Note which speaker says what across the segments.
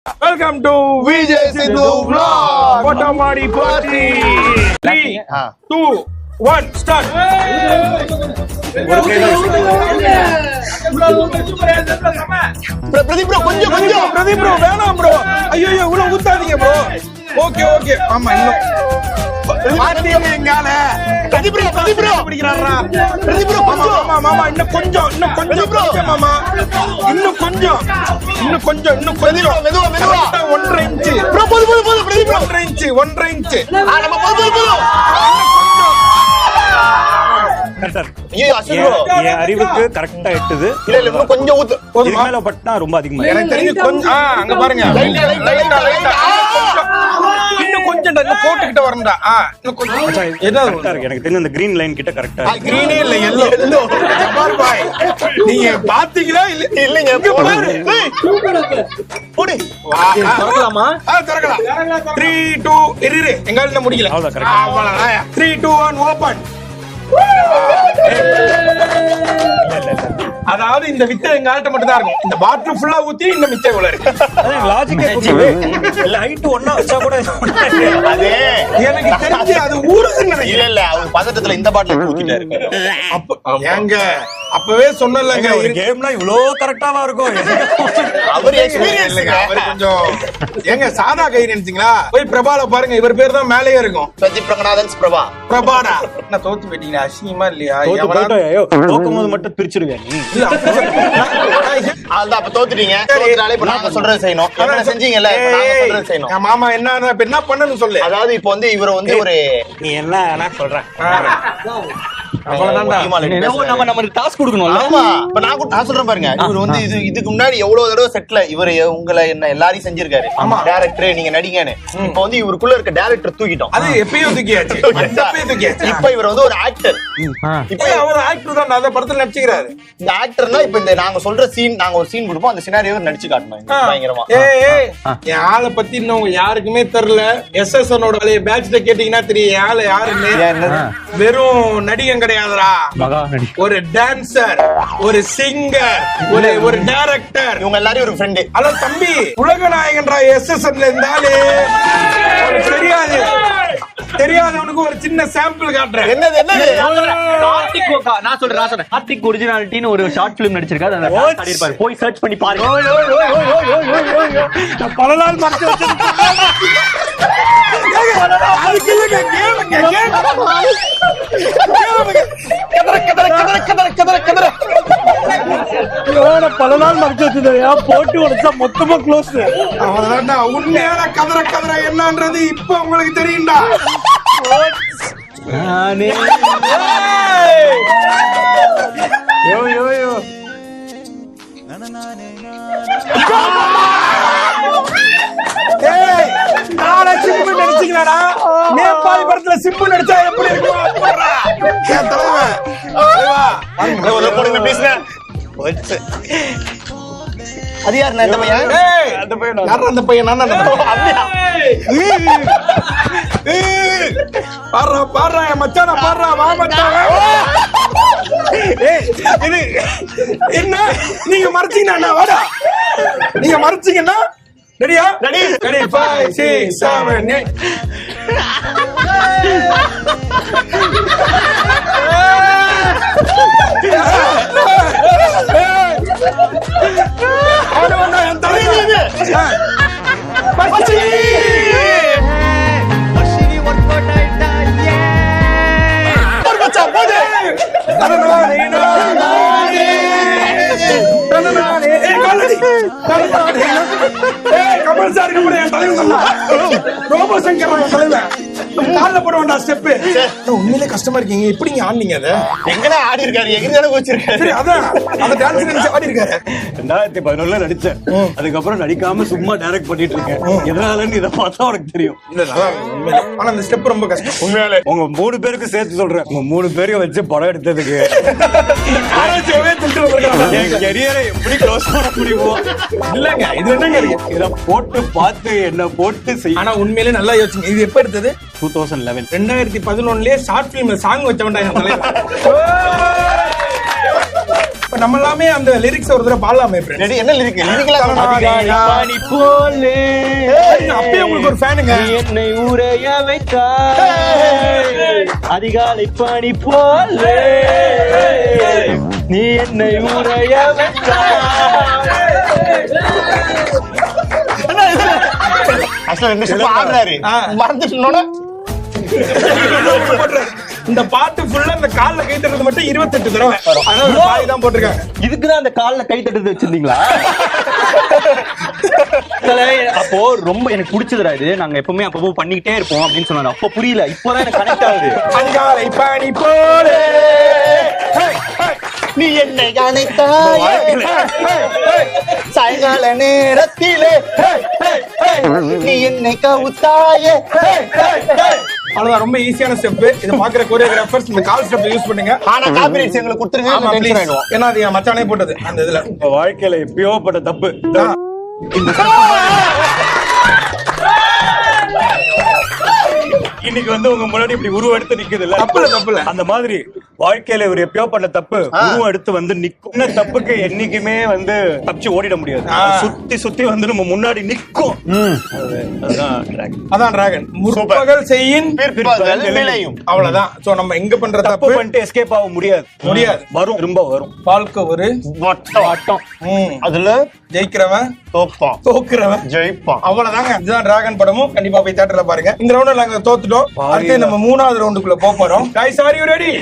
Speaker 1: Welcome to
Speaker 2: Vijay Sidhu Vlog.
Speaker 1: Kotamadi Party. 3, 2, 1, start.
Speaker 2: Pradeep bro, கொஞ்சம்
Speaker 1: Pradeep bro, வேணாம் bro. ஐயோ இவ்வளவு ஊத்தாதீங்க bro. Okay ஆமா இன்னும் பாத்தீங்க எங்கால
Speaker 2: Pradeep bro
Speaker 1: பிடிக்கிறாரா
Speaker 2: Pradeep bro
Speaker 1: மாமா இன்னும் கொஞ்சம் மாமா இன்னும் கொஞ்சம்
Speaker 2: மெதுவா
Speaker 1: 1.5 இன்ச்
Speaker 2: bro போடு Pradeep bro
Speaker 1: 1.5 இன்ச்
Speaker 2: நம்ம போடு ஐயோ அசல் bro
Speaker 3: என் அறிவுக்கு கரெக்டா எட்டுது.
Speaker 2: இல்ல இன்னும் கொஞ்சம் ஊத்து
Speaker 3: இதுக்கு மேல பட்டா ரொம்ப அதிகமா
Speaker 1: எனக்கு தெரிஞ்சு கொஞ்சம் அங்க பாருங்க லைட்டா இன்னும் கொஞ்சம் இன்னும் போட்டுக்கிட்ட வரணும்டா இன்னும் கொஞ்சம் ஏதோ
Speaker 3: கரெக்டா இருக்கு. எனக்கு தெரிஞ்ச அந்த கிரீன் லைன் கிட்ட கரெக்டா இருக்கு.
Speaker 1: கிரீனே இல்ல எல்லோ ஜபார் பாய் நீங்க பாத்தீங்களா
Speaker 2: இல்லங்க போடு
Speaker 1: திறக்கலாமா திறக்கலாம் 3 2 இரு எங்கால முடியல
Speaker 3: அவ்வளவுதான் correct.
Speaker 1: 3 2 1 ஓபன் அதாவது இந்த வித்தை எங்கால்ட்ட மட்டும் தான் இருக்கும். இந்த பாட்டில் ஃபுல்லா ஊத்தி இந்த மிச்சம் இவ்வளவு இருக்கு.
Speaker 3: அதான் லாஜிக்கே புரியல. லைட் ஒண்ணா வச்சா கூட
Speaker 2: அதே
Speaker 1: எனக்கு தெரிஞ்சு அது ஊறுதுன்னு நினைக்கிறேன்.
Speaker 2: இல்ல அவர் பதட்டத்துல இந்த பாட்டில ஊத்திட்டாரு
Speaker 1: அப்ப ஏங்க அப்பவே சொன்னலங்க
Speaker 3: ஒரு கேம்ல இவ்ளோ கரெக்டாவா இருக்கும்.
Speaker 2: அவர் எக்ஸ்பீரியன்ஸ்
Speaker 1: இல்லங்க அவர் கொஞ்சம் ஏங்க சாதா கை நினைச்சீங்களா போய் பிரபால பாருங்க இவர் பேர் தான் மேலேயே இருக்கும்
Speaker 2: பிரதீப் ரங்கநாதன்
Speaker 1: பிரபாடா நான் தோத்து போயிட்டீங்க அசிங்கமா இல்லையா
Speaker 3: தோக்கும்போது மட்டும் பிரிச்சிருவேன் நீ.
Speaker 1: இல்ல,
Speaker 2: அதான் அப்ப தோத்துட்டீங்க தோத்துறாலே இப்ப நாங்க சொல்றது செய்யணும் என்ன செஞ்சீங்கல்ல இப்ப நாங்க சொல்றது செய்யணும்
Speaker 1: என் மாமா என்ன பண்ணணும் சொல்லு
Speaker 2: அதாவது இப்ப வந்து இவரை வந்து ஒரு
Speaker 3: நீ என்ன சொல்ற?
Speaker 2: நமக்கு டாஸ்க் கொடுக்கணும்ல ஆமா இப்ப நான் சொல்றேன் பாருங்க இவர் வந்து இதுக்கு முன்னாடி எவ்வளவு தடவை செட்ல இவர் உங்களை என்ன எல்லாரையும் செஞ்சிருக்காரு டைரக்டர் நீங்க நடிங்கன்னு இப்ப வந்து இவருக்குள்ள இருக்க டைரக்டர் தூக்கிட்டோம்
Speaker 1: அது எப்பயும் தூக்கியாச்சு
Speaker 2: இப்ப இவர் வந்து ஒரு ஆக்டர்
Speaker 1: இப்ப அவர் ஆக்டர் தான் அந்த படத்துல நடிச்சுக்கிறாரு
Speaker 2: இந்த ஆக்டர்னா இப்ப இந்த நாங்க சொல்ற சீன் நாங்க ஒரு சீன் கொடுப்போம் அந்த சினாரியோ நடிச்சு காட்டணும் பயங்கரமா
Speaker 1: என் ஆளை பத்தி இன்னும் யாருக்குமே தெரியல எஸ்எஸ்எனோட பேட்ச்ல கேட்டீங்கன்னா தெரியும் என் ஆளு யாருன்னு வெறும் நடிகன் கிடையாதுடா ஒரு டான்சர் ஒரு சிங்கர் ஒரு டைரக்டர்
Speaker 2: இவங்க எல்லாரும் ஒரு ஃப்ரெண்டு
Speaker 1: அத தம்பி உலக நாயகன்றா எஸ்எஸ்என்ல இருந்தாலே தெரியாதவனுக்கு ஒரு சின்ன சாம்பிள் காட்டுறேன்
Speaker 2: என்னது
Speaker 4: நான் சொல்றேன் கார்த்திக் ஒரிஜினாலிட்டின்னு ஒரு ஷார்ட் பிலிம் நடிச்சிருக்காரு அந்த பாடியிருப்பாரு போய் சர்ச் பண்ணி பாருங்க
Speaker 3: பல நாள் மறைச்சு பல நாள் மறைச்சு வச்சிருந்தா போட்டு உடைச்சா மொத்தமா க்ளோஸ்.
Speaker 1: அவன்தான்டா உண்மையான கதற என்னன்றது இப்ப உங்களுக்கு தெரியும்டா. சிம்பு நடிச்சீங்களாடா நேபாளி படத்துல சிம்பு நடிச்சா எப்படி இருக்கும்
Speaker 2: அது யாரு அந்த பையன்
Speaker 1: அந்த பையன் பாடுறா என் மச்சான பாடுறா வா மச்சான் என்ன நீங்க மறைச்சீங்கன்னா வாடா நீங்க மறைச்சீங்கன்னா ரெடியா ரெடி 5 6 7 கமல் சார் உண்மையிலே கஷ்டமா இருக்கீங்க எப்படிங்க ஆடுனீங்க அதை
Speaker 2: எங்கடா ஆடி இருக்காரு எங்க வச்சிருக்காரு
Speaker 1: அதான் அந்த டான்ஸ் நினைச்சு ஆடி இருக்காரு
Speaker 3: 2011 நடிச்சேன். அதுக்கப்புறம் நடிக்காம சும்மா டைரக்ட் பண்ணிட்டு இருக்கேன். எதனாலன்னு இதை பார்த்தா உனக்கு தெரியும்.
Speaker 1: ஆனா அந்த ஸ்டெப் ரொம்ப கஷ்டம்
Speaker 2: உண்மையாலே.
Speaker 3: உங்க 3 பேருக்கு சேர்த்து சொல்றேன். உங்க 3 பேரையும் வச்சு படம் எடுத்ததுக்கு என் கெரியரை எப்படி க்ளோஸ் பண்ண முடியுமோ
Speaker 1: இல்லங்க இது என்னங்க இருக்கு
Speaker 3: இதை போட்டு பார்த்து என்ன போட்டு செய்ய.
Speaker 1: ஆனா உண்மையிலே நல்லா யோசிங்க இது எப்ப எடுத்தது
Speaker 3: 2011
Speaker 1: 2011லயே ஷார்ட் பிலிம்ல சாங் வச்சவன்டா என் தலைவர் இப்ப நம்ம எல்லாமே அந்த லிரிக்ஸ் ஒரு தடவை பாடலாமே friends.
Speaker 2: ரெடி என்ன லிரிக்
Speaker 4: பனி போலே
Speaker 1: அப்பயே உங்களுக்கு ஒரு ஃபேனுங்க.
Speaker 4: நீ என்னை உரைய வைத்தாய் அதிகாலை பனி போலே நீ என்னை உரைய வைத்தாய்.
Speaker 2: ஆக்சுவலா 2 ஸ்டெப் ஆடுறாரு மறந்துட்டோட
Speaker 1: இந்த பாட்டு ஃபுல்லா இந்த கால்ல கை தட்டுறது மட்டும் 28 தடவை. அதாவது பாய் தான் போட்டிருக்காங்க.
Speaker 4: இதுக்குதான் அந்த கால்ல கை தட்டுறது வச்சிருந்தீங்களா? அப்போ ரொம்ப எனக்கு பிடிச்சதுடா இது. நாங்க எப்பவுமே அப்பப்போ பண்ணிக்கிட்டே இருப்போம் அப்படின்னு சொன்னாங்க. அப்போ புரியல, இப்போதான் எனக்கு கனெக்ட் ஆகுது.
Speaker 1: அதிகாலை பனி போலே
Speaker 2: நீ என்னை அணைத்தாயே சாயங்கால நேரத்திலே நீ என்னை கவுத்தாயே.
Speaker 1: அவ்வளவுதான், ரொம்ப ஈஸியான ஸ்டெப். இத பாக்குற கோரியோகிராஃபர்ஸ் இந்த கால் ஸ்டெப் யூஸ் பண்ணுங்க.
Speaker 2: ஆனா காப்பிரைட்ஸ் எங்களுக்கு கொடுத்துருங்க.
Speaker 1: ஆமா, please. ஏன்னா அது என் மச்சானே போட்டது அந்த இதுல.
Speaker 3: உங்க வாழ்க்கையில எப்பயோ பட்ட தப்பு இன்னைக்கு வந்து உங்க முன்னாடி இப்படி உருவம் எடுத்து நிக்குது இல்ல?
Speaker 1: தப்புல
Speaker 3: அந்த மாதிரி வாழ்க்கையில ஒரு எப்பயோ பண்ண தப்பு உருவம் எடுத்து வந்து நிக்கும். இந்த தப்புக்கு என்னைக்குமே வந்து தப்பிச்சு ஓடிட முடியாது. சுத்தி சுத்தி வந்து நம்ம முன்னாடி நிக்கும்.
Speaker 1: அதான் டிராகன். முற்பகல் செய்யின்
Speaker 2: பிற்பகல் விளையும்.
Speaker 1: அவ்வளவுதான். சோ நம்ம எங்க பண்ற
Speaker 3: தப்பு பண்ணிட்டு எஸ்கேப் ஆக முடியாது. வரும், திரும்ப வரும்.
Speaker 1: வாழ்க்கை ஒரு
Speaker 2: வட்டம். அதுல
Speaker 1: ஜெயிக்கிறவன்
Speaker 2: தோக்குறவன் ஜெயிப்பான்.
Speaker 1: அவ்வளவுதாங்க. இதுதான் டிராகன் படமும். கண்டிப்பா போய் தியேட்டர்ல பாருங்க. இந்த ரவுண்ட்ல நாங்க தோத்துட்டோம். அடுத்து நம்ம 3வது ரவுண்டுக்குள்ள போறோம். guys, are you ready?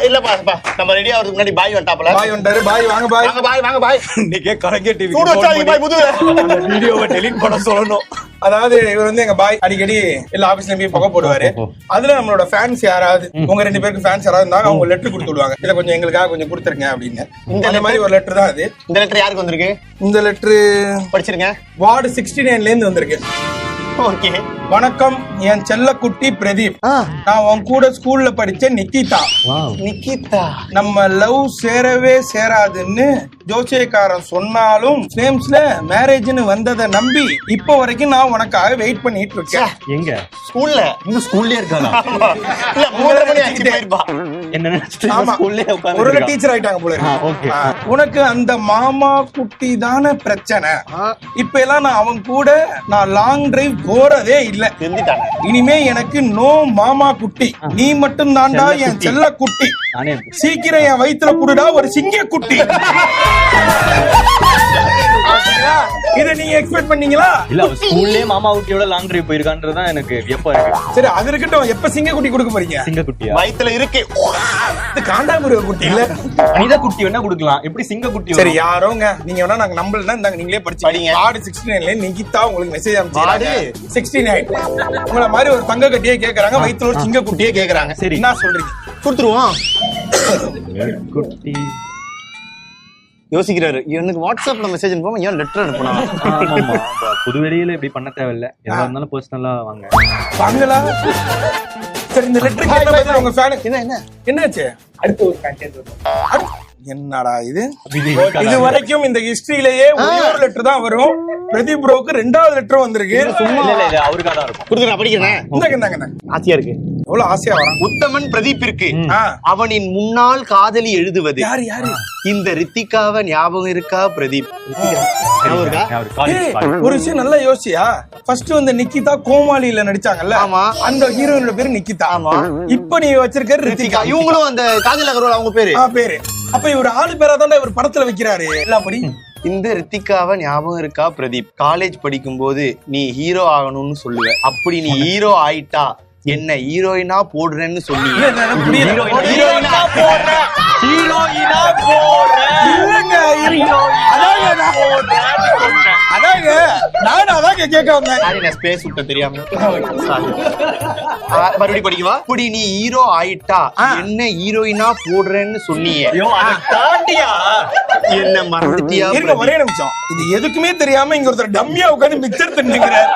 Speaker 2: இல்லப்பா நம்ம ரெடி ஆவறதுக்கு முன்னாடி பாய் வந்துட்டாப்ல.
Speaker 1: பாய் வந்தாரு. பாய் வாங்க பாய்.
Speaker 2: வாங்க பாய்.
Speaker 3: இன்னைக்கே கலங்கர் டிவி
Speaker 2: சூடு வச்சாங்க பாய் முதுகுல.
Speaker 3: அந்த வீடியோவை டெலீட் பண்ண சொல்லணும்.
Speaker 1: அதாவது இவர் வந்து எங்க பாய் அடிக்கடி எல்லா ஆபீஸ்லயும் போய் புகை போடுவாரு. அதுல நம்மளோட ஃபேன்ஸ் யாராவது உங்க 2 பேருக்கு ஃபேன்ஸ் யாராவது இருந்தாங்க அவங்க லெட்டர் கொடுத்து விடுவாங்க. இத கொஞ்சம் எங்களுக்காக கொஞ்சம் கொடுத்துருங்க அப்படின்னு. இந்த மாதிரி ஒரு லெட்டர் தான் அது.
Speaker 2: இந்த லெட்டர் யாருக்கு வந்திருக்கு?
Speaker 1: இந்த லெட்டர்
Speaker 2: படிச்சிருங்க.
Speaker 1: வார்டு 69ல இருந்து வந்திருக்கு.
Speaker 2: ஓகே.
Speaker 1: வணக்கம், என் செல்ல குட்டி பிரதீப். நான் உன் கூட ஸ்கூல்ல படிச்ச நிக்கிதா. நம்ம லவ் சேரவே சேராதுன்னு ஜோசியக்காரன் சொன்னாலும் ஃப்ரேம்ஸ்ல மேரேஜ்னு வந்ததை நம்பி இப்ப வரைக்கும் நான் உனக்காக வெயிட் பண்ணிட்டு இருக்கேன்.
Speaker 4: எங்க
Speaker 2: ஸ்கூல்ல?
Speaker 4: இந்த ஸ்கூல்லே இருக்கானா?
Speaker 2: இல்ல 3 மணி ஆச்சு போயிருப்பா.
Speaker 4: என்ன நினைச்சிட்டு
Speaker 1: ஆமா,
Speaker 4: ஸ்கூல்லே உட்கார்ந்து
Speaker 1: ஒரு டீச்சர் ஆயிட்டாங்க போல இருக்கு. உனக்கு அந்த மாமா குட்டி தானே பிரச்சனை. இப்ப எல்லாம் நான் அவன் கூட நான் லாங் டிரைவ் போறதே இல்ல. இனிமே எனக்கு நோ மாமா குட்டி, நீ மட்டும் தாண்டா என் செல்ல குட்டி. சீக்கிரம் என் வயித்துல குடுடா ஒரு சிங்க குட்டி. இத நீங்க எக்ஸ்பெக்ட் பண்ணீங்களா?
Speaker 4: இல்ல ஸ்கூல்லே மாமா குட்டியோட லாங் டிரைவ் போயிருக்கான்றதுதான் எனக்கு வியப்பா இருக்கு.
Speaker 1: சரி, அது இருக்கட்டும். எப்ப சிங்க குட்டி கொடுக்க போறீங்க?
Speaker 4: சிங்க குட்டியா?
Speaker 2: வயித்துல இருக்கு.
Speaker 1: இது காண்டாமிருக குட்டி இல்ல,
Speaker 4: மனித குட்டி வேணா கொடுக்கலாம். எப்படி சிங்க குட்டி?
Speaker 1: சரி யாரோங்க நீங்க வேணா நாங்க நம்பலன்னா இந்தாங்க நீங்களே படிச்சீங்க. ஆடு 69ல நிகிதா உங்களுக்கு மெசேஜ் அனுப்பிச்சாங்க. 69 உங்களை மாதிரி ஒரு தங்க கட்டியே கேக்குறாங்க, வயித்துல ஒரு சிங்க குட்டியே கேக்குறாங்க.
Speaker 4: சரி
Speaker 1: என்ன சொல்றீங்க?
Speaker 2: கொடுத்துருவோம்.
Speaker 4: குட்டி
Speaker 2: யோசிக்கிறாரு. எனக்கு வாட்ஸ்அப்ல மெசேஜ் அனுப்பாம ஏன் லெட்டர் அனுப்பணும்?
Speaker 4: புது வெளியில இப்படி பண்ண தேவையில்ல. எதா இருந்தாலும் பர்சனலா வாங்க.
Speaker 1: வாங்கலா? சரி, இந்த லெட்டர் கேட்டா உங்க ஃபேன்
Speaker 2: என்ன
Speaker 1: என்னாச்சு? அடுத்து ஒரு கண்டென்ட் என்னடா இது? இது வரைக்கும் இந்த ஹிஸ்டரியிலேயே ஒரே ஒரு லெட்டர் தான் வரும். பிரதீப் ப்ரோக்கு 2வது லெட்டர் வந்திருக்கு.
Speaker 4: இல்ல அவருக்கா தான் இருக்கும்.
Speaker 2: கொடுங்க, நான் படிக்கிறேன்.
Speaker 1: இந்தாங்க.
Speaker 2: ஆசையா இருக்கு.
Speaker 1: எவ்வளவு ஆசையா வரும்.
Speaker 2: உத்தமன் பிரதீப்பிற்கு அவனின் முன்னாள் காதலி எழுதுவது.
Speaker 1: யாரு?
Speaker 2: இந்த ரித்திகாவை ஞாபகம் இருக்கா பிரதீப்?
Speaker 1: ஒரு விஷயம் நல்லா யோசிச்சியா? ஃபர்ஸ்ட் வந்து நிக்கிதா கோமாளியில நடிச்சாங்கல்ல, அந்த ஹீரோயினோட பேரு நிக்கிதா. இப்ப நீ வச்சிருக்க ரித்திகா.
Speaker 2: இவங்களும் அந்த காஜல் அகர்வால் அவங்க பேரு.
Speaker 1: அப்ப இவர் ஆளு பேரா தான் இவர் படத்துல வைக்கிறாரு. எல்லாப்படி
Speaker 2: இந்த ரித்திகாவை ஞாபகம் இருக்கா பிரதீப்? காலேஜ் படிக்கும் போது நீ ஹீரோ ஆகணும்னு சொல்லுவ. அப்படி நீ ஹீரோ ஆயிட்டா என்ன ஹீரோயினா போடுறேன்னு சொல்லி மறுபடியும் படிக்கவா? அப்படி நீ ஹீரோ ஆயிட்டா என்ன ஹீரோயினா போடுறேன்னு சொன்னியே, என்ன மறந்துட்டியா?
Speaker 1: ஒரே நிமிஷம். இது எதுக்குமே தெரியாம இங்க ஒருத்தர் டம்மியா உட்கார்ந்து மிக்சர் தின்னுக்கிறார்.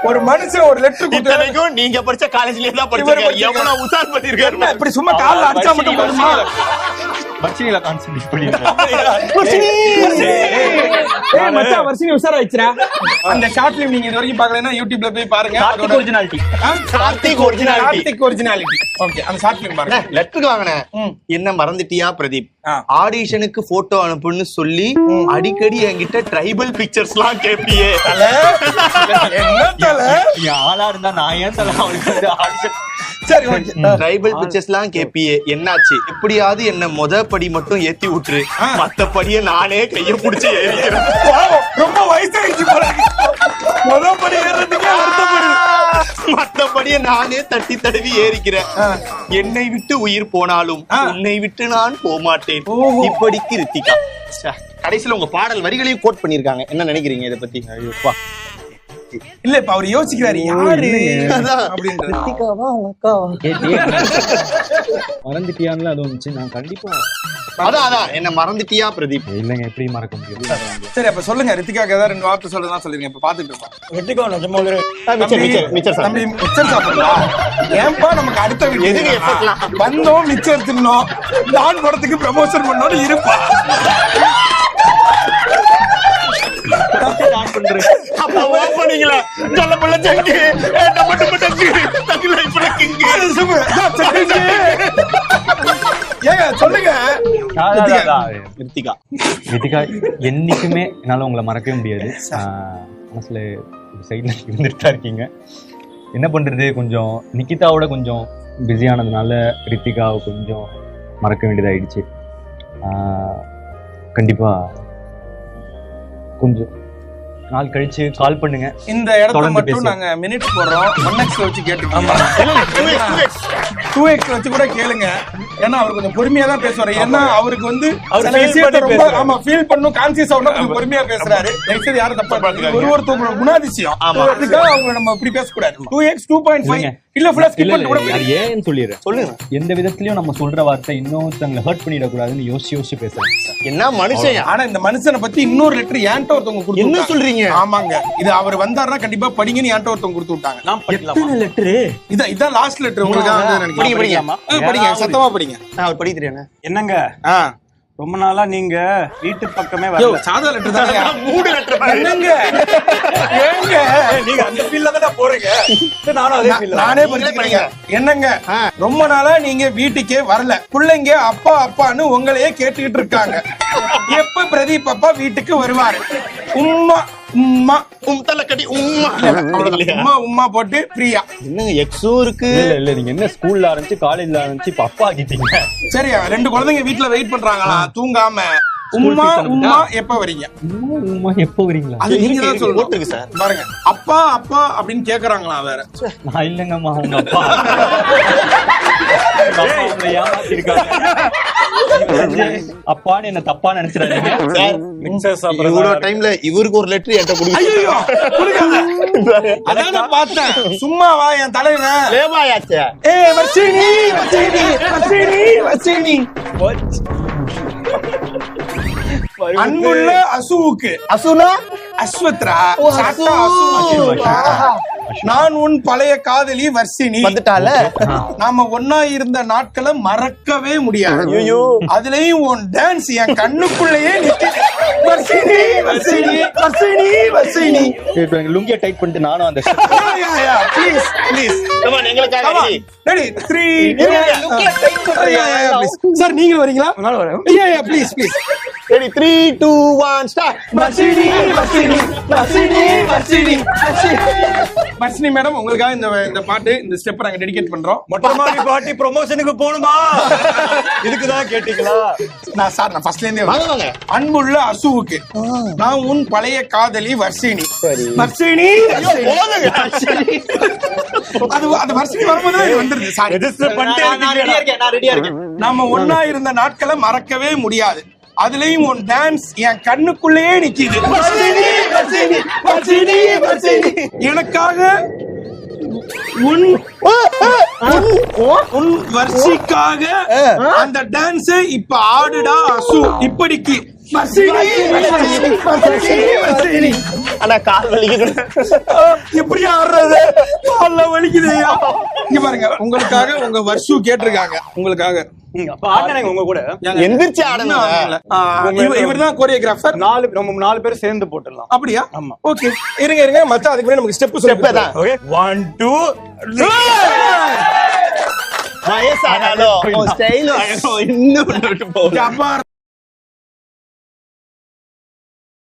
Speaker 1: ஒரு மனுஷன் ஒரு லெட்டர் கொடுத்தா
Speaker 2: நீங்க படிச்ச காலேஜ்லயே தான் படிச்சிருக்காரு. எவ்வளவு உசார் பண்ணிருக்காரு.
Speaker 1: இப்படி சும்மா கால்ல அடிச்சா மட்டும் போதுமா?
Speaker 4: வர்ஷினில கான்சென்ட்ரேட் பண்ணிடுங்க.
Speaker 1: மச்சான் வர்ஷினி உசாரா வச்சிரா. அந்த ஷார்ட் ஃபிலிம் நீங்க இது வரைக்கும் பார்க்கலனா YouTubeல போய் பாருங்க.
Speaker 4: கார்த்திக் ஒரிஜினாலிட்டி.
Speaker 1: ஓகே அந்த ஷார்ட் ஃபிலிம் பாருங்க.
Speaker 2: லெட்டருக்கு வாங்கினேன். என்ன மறந்துட்டியா பிரதீப், ஆடிஷனுக்கு போட்டோ அனுப்புன்னு சொல்லி அடிக்கடி என்கிட்ட ட்ரைபல் பிக்சர்ஸ் எல்லாம் கேப்பியே.
Speaker 1: என்ன தல?
Speaker 4: ஆளா இருந்தா நான் ஏன் தலை அவளுக்கு வந்து audition?
Speaker 1: சரி ஓகே.
Speaker 2: ட்ரைபல் பிக்சர்ஸ் எல்லாம் கேப்பியே, என்னாச்சு? எப்படியாவது என்ன படி மட்டும் ஏத்தி விட்டுரு, மத்த படியை நானே கைய புடிச்சு ஏறிக்கிறேன்.
Speaker 1: ரொம்ப வயசாயிடுச்சு போல படி ஏறதுக்கே வருத்தப்படுது.
Speaker 2: மத்தபடியே நானே தட்டி தடவி ஏறிக்கிறேன். என்னை விட்டு உயிர் போனாலும் உன்னை விட்டு நான் போமாட்டேன். இப்படிக்கு ரித்திகா. கடைசியில உங்க பாடல் வரிகளையும் கோட் பண்ணிருக்காங்க. என்ன நினைக்கிறீங்க இத பத்தி?
Speaker 1: இல்ல இப்ப அவர் யோசிக்கிறாரு யாரு அப்படின்றது.
Speaker 2: ரித்திகாவா உங்க அக்காவா?
Speaker 4: மறந்துட்டியான்ல அது வந்துச்சு. நான் கண்டிப்பா
Speaker 2: அதான் என்ன மறந்துட்டியா பிரதீப்?
Speaker 4: இல்லங்க, எப்படி மறக்க முடியும்?
Speaker 1: சரி அப்ப சொல்லுங்க, ரித்திகாக்கு ஏதாவது 2 வார்த்தை சொல்றதா சொல்லுங்க. இப்ப பாத்துட்டு இருக்கோம்.
Speaker 3: ரித்திகா நிஜமா ஒரு
Speaker 1: தம்பி மிச்சர் சாப்பிடுறா? ஏன்பா நமக்கு அடுத்த
Speaker 2: எதுக்கு எஃபர்ட்லாம்?
Speaker 1: வந்தோம் மிச்சர் தின்னோம், டான் படத்துக்கு ப்ரமோஷன் பண்ணோம்னு இருப்பா.
Speaker 2: அப்ப ஓப்பனிங்ல ஜல்லபள்ள ஜங்கி டம டங்கி தகில இப்படி கிங்கி.
Speaker 1: ஏங்க சொல்லுங்க
Speaker 2: ரித்திகா.
Speaker 4: ரித்திகா என்னைக்குமே என்னால உங்களை மறக்கவே முடியாது. மனசுல ஒரு சைட்ல இருந்துட்டு தான் இருக்கீங்க. என்ன பண்றது, கொஞ்சம் நிக்கிதாவோட கொஞ்சம் பிஸியானதுனால ரித்திகாவை கொஞ்சம் மறக்க வேண்டியதாயிடுச்சு. கண்டிப்பா கொஞ்சம் நாள் கழிச்சு கால் பண்ணுங்க.
Speaker 1: இந்த இடத்துல மட்டும் நாங்க மினிட்ஸ் போடுறோம். 1x வச்சு கேட்டுக்கோங்க, 2x வச்சு கூட கேளுங்க. ஏன்னா அவர் கொஞ்சம் பொறுமையா தான் பேசுவாரு. ஏன்னா அவருக்கு வந்து சில விஷயத்தை ரொம்ப ஃபீல் பண்ணும், கான்சியஸ் ஆகணும், கொஞ்சம் பொறுமையா பேசுறாரு. நெக்ஸ்ட் யாரும் தப்பா பாத்துக்காதீங்க. ஒருத்தவங்களோட குணாதிசயம். அதுக்காக அவங்க நம்ம இப்படி பேசக்கூடாது. 2x 2.5 இல்ல ஃபுல்லா ஸ்கிப் பண்ணி கூட
Speaker 4: அது ஏன்னு சொல்லிடுறேன். சொல்லுங்க. எந்த விதத்திலயும் நம்ம சொல்ற வார்த்தை இன்னொருத்தங்களை ஹர்ட் பண்ணிடக்கூடாதுன்னு யோசிச்சு பேசுறேன்.
Speaker 2: என்ன மனுஷன்?
Speaker 1: ஆனா இந்த மனுஷனை பத்தி இன்னொரு லெட்டர் ஏன்ட்ட ஒருத்தவங்க கொடுத்து.
Speaker 2: என்ன சொல்றீங்க?
Speaker 1: ஆமாங்க, இது அவர் வந்தாருன்னா கண்டிப்பா படிங்கன்னு ஏன்ட்ட ஒருத்தவங்க கொடுத்து விட்டாங்க.
Speaker 2: நான் படிக்கலாமா?
Speaker 4: லெட்டர்
Speaker 1: இதான் லாஸ்ட் லெட்டர் உங்களுக்கு வந்து நினைக்கிறேன். படிங்க சத்தமா படிங்க.
Speaker 2: நான் படிக்க தெரியானே.
Speaker 3: என்னங்க ரொம்ப நாளா நீங்க வீட்டு பக்கமே
Speaker 1: வரல. சாதா லெட்டர் தானங்க.
Speaker 2: மூடு லெட்டர்
Speaker 1: என்னங்க ஏங்க
Speaker 3: நீங்க அந்த ஃபீல்ல தான் போறீங்க. நானும் அதே ஃபீல்ல
Speaker 1: நானே படிக்கிறேன். என்னங்க ரொம்ப நாளா நீங்க வீட்டுக்கே வரல. பிள்ளைங்க அப்பா அப்பான்னு உங்களையே கேட்டுக்கிட்டு இருக்காங்க. எப்ப பிரதீப் அப்பா வீட்டுக்கு வருவாரு? உம்மா உம்மா
Speaker 2: தலக்கடி உம்மா
Speaker 1: உம்மா உம்மா போட்டு ஃப்ரீயா.
Speaker 2: என்னங்க எக்ஸும் இருக்கு.
Speaker 4: இல்ல நீங்க என்ன ஸ்கூல்ல ஆரம்பிச்சு காலேஜ்ல ஆரம்பிச்சு இப்ப அப்பா ஆகிட்டீங்க.
Speaker 1: சரி 2 குழந்தைங்க வீட்டுல வெயிட் பண்றாங்களா தூங்காம? உம்மா உம்மா எப்ப வரீங்க?
Speaker 4: உம்மா எப்ப வரீங்களா?
Speaker 1: அது நீங்க தான் சொல்லணும்.
Speaker 2: போட்டுருக்கு சார்.
Speaker 1: பாருங்க அப்பா அப்பா அப்படின்னு கேக்குறாங்களா வேற?
Speaker 4: நான் இல்லங்கம்மா உங்க அப்பா. உங்களை ஏமாத்திருக்காங்க. அப்பான்னு என்ன தப்பா நினைச்சிடாதீங்க.
Speaker 2: இவ்வளவு டைம்ல இவருக்கு ஒரு லெட்டர் என்கிட்ட கொடுங்க.
Speaker 1: அதான் பார்த்தேன். சும்மாவா என் தலைவன்
Speaker 2: லேவாயாச்சே.
Speaker 1: வர்ஷினி வர்ஷினி வர்ஷினி வர்ஷினி. அன்புள்ள அசுவுக்கு.
Speaker 2: அசுனா
Speaker 1: அஸ்வத்ரா.
Speaker 2: அசு.
Speaker 1: நான் உன் பழைய காதலி வர்ஷினி.
Speaker 2: வந்துட்டால.
Speaker 1: நாம ஒன்னா இருந்த நாட்களை மறக்கவே முடியாது. அதுலயும் உன் டான்ஸ் என் கண்ணுக்குள்ளேயே நிக்குது. வர்ஷினி வர்ஷினி வர்ஷினி வர்ஷினி.
Speaker 4: லுங்கிய டைட் பண்ணிட்டு நானும் அந்த
Speaker 1: ப்ளீஸ் ப்ளீஸ்
Speaker 2: எங்களுக்காக
Speaker 1: ரெடி 3 சார் நீங்க வரீங்களா? Please please
Speaker 2: ready 3 2 1 start.
Speaker 1: Varshini Varshini Varshini Varshini Varshini madam உங்களுக்காக இந்த பாட்டு இந்த ஸ்டெப் நாங்க டெடிகேட் பண்றோம்.
Speaker 3: மொட்டை மாடி பாட்டி ப்ரமோஷனுக்கு போணுமா? இதுக்குதான் கேட்டீங்களா?
Speaker 1: நான் ஃபர்ஸ்ட்ல இருந்தே
Speaker 2: வாங்க.
Speaker 1: அன்புள்ள அசுவுக்கு. நான் உன் பழைய காதலி வர்ஷினி. வர்ஷினி அது வர்ஷினி வரும்போது இது வந்துருது. சாரி
Speaker 3: ரெஜிஸ்டர் பண்ணிட்டே இருக்கீங்க.
Speaker 4: நான் ரெடியா இருக்கேன்.
Speaker 1: நாம ஒன்னா இருந்த நாட்களை மறக்கவே முடியாது. அதுலயும் உன் டான்ஸ் என் கண்ணுக்குள்ளேயே நிக்குது. எனக்காக உன் வர்ஷிக்காக அந்த டான்ஸ் இப்ப ஆடுடா அசு. இப்படிக்கு
Speaker 2: ஆனா கால் வலிக்குது.
Speaker 1: எப்படி ஆடுறது? கால்ல வலிக்குது. இங்க பாருங்க உங்களுக்காக உங்க வர்ஷு கேட்டிருக்காங்க. உங்களுக்காக
Speaker 3: உங்க கூட
Speaker 2: எந்திரிச்சு ஆடணும்.
Speaker 1: இவர்தான் கோரியோகிராஃபர்.
Speaker 3: 4 பேர் சேர்ந்து போட்டுடலாம்.
Speaker 1: அப்படியா? ஆமா. ஓகே இருங்க மச்சான், அதுக்கு முன்னாடி நமக்கு ஸ்டெப்
Speaker 2: தான்.
Speaker 3: ஓகே 1 2
Speaker 2: வயசானாலும் ஸ்டைல் இன்னும் விட்டு போகும்.
Speaker 1: ஜப்பார்